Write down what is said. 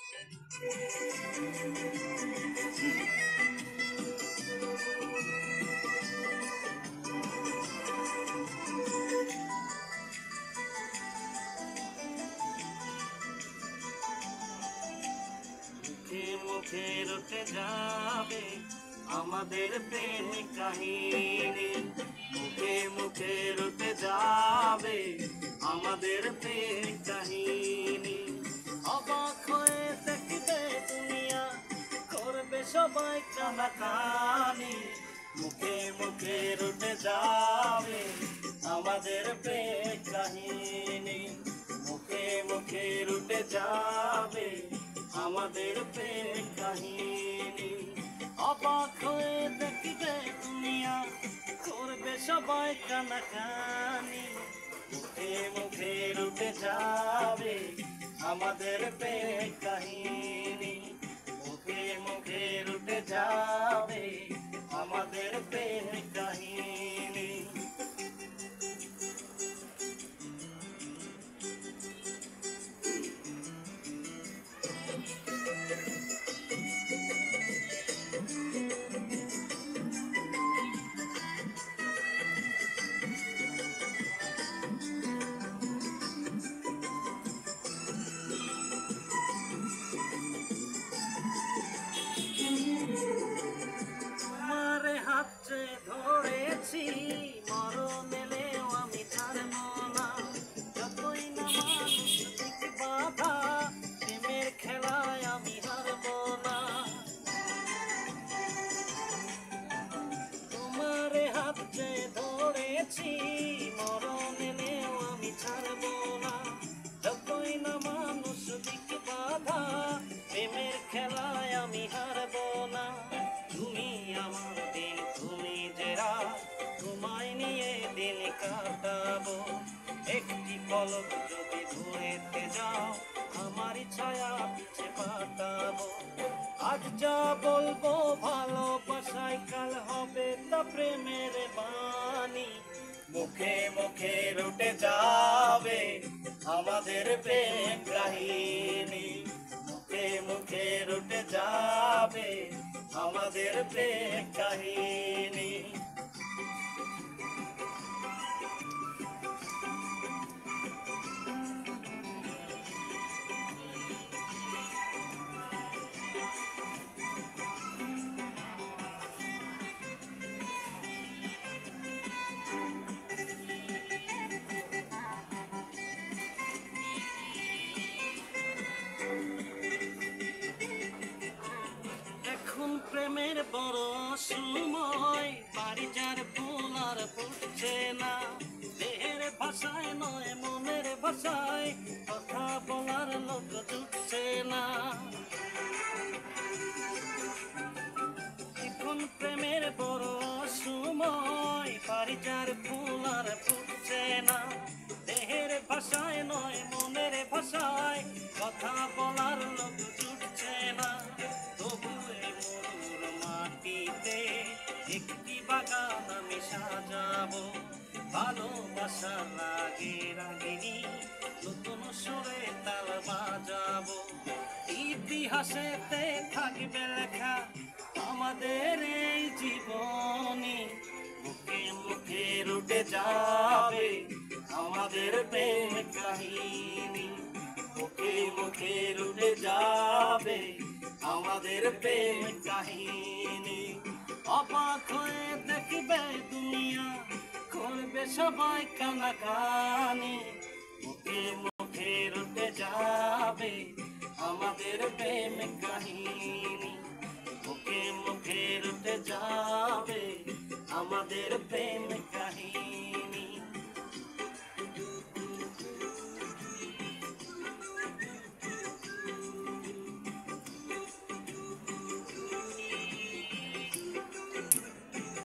মুখে মুখে রটে যাবে আমাদের প্রেম কাহিনী, মুখে মুখে রটে যাবে আমাদের প্রেম কাহিনী। অবাক হয়ে দেখবে দুনিয়া, করবে সবাই কানাকানি। মুখে মুখে রটে যাবে আমাদের প্রেম কাহিনী, মুখে মুখে রটে যাবে আমাদের প্রেম কাহিনী। অবাক হয়ে দেখবে দুনিয়া, করবে সবাই কানাকানি। মুখে মুখে রটে যাবে আমাদের প্রেম কাহিনী, মুখে মুখে রটে যাবে আমাদের প্রেম কাহিনী। তোমার হাতে ধরেছি, মরণ এলেও আমি ছাড়ব না। যতই না মানুষ দিক বাধা, প্রেমের খেলায় আমি হারব না। তোমার হাতে ধরেছি, মরণ এলেও আমি ছাড়ব না। যতই না মানুষ দিক বাধা, প্রেমের খেলায় আমি হারব না। তুমি আমার দিন, তুমি যে রাত, তোমায় নিয়ে দিন কাটাবো। একটি পলক যদি ধরেতে যাও, আমারই ছায়া পিছে পাঠাবো। আজ যা বলবো ভালোবাসায়, কাল হবে তা প্রেমের বাণী। মুখে মুখে রটে যাবে আমাদের প্রেম কাহিনী, মুখে মুখে রটে যাবে আমাদের প্রেম কাহিনী। এখন প্রেমের বড় সময়, বাড়ি যার ফুল আর ফুটছে না। দেহের ভাষায় নয় মনের ভাষায়, কথা বলার লোক জুটছে না। এখন প্রেমের বড় সময়, বাড়ি যার ফুল আর ফুটছে না। দেহের ভাষায় নয় মনের ভাষায়, কথা বলার লোক জুটছে না। তবু এই মরুর মাটিতে একটি বাগান আমি সাজাবো। ভালোবাসা লাগে রাগিনী, নতুন সুরে তাল বাজাবো। ইতিহাসেতে থাকবে লেখা আমাদের এই জীবনী। মুখে মুখে রটে যাবে আমাদের প্রেম কাহিনী, মুখে মুখে রটে যাবে আমাদের প্রেম কাহিনী। অবাক হয়ে দেখবে দুনিয়া, করবে সবাই কানাকানি। মুখে মুখে রটে যাবে আমাদের প্রেম কাহিনী, মুখে মুখে রটে যাবে আমাদের প্রেম।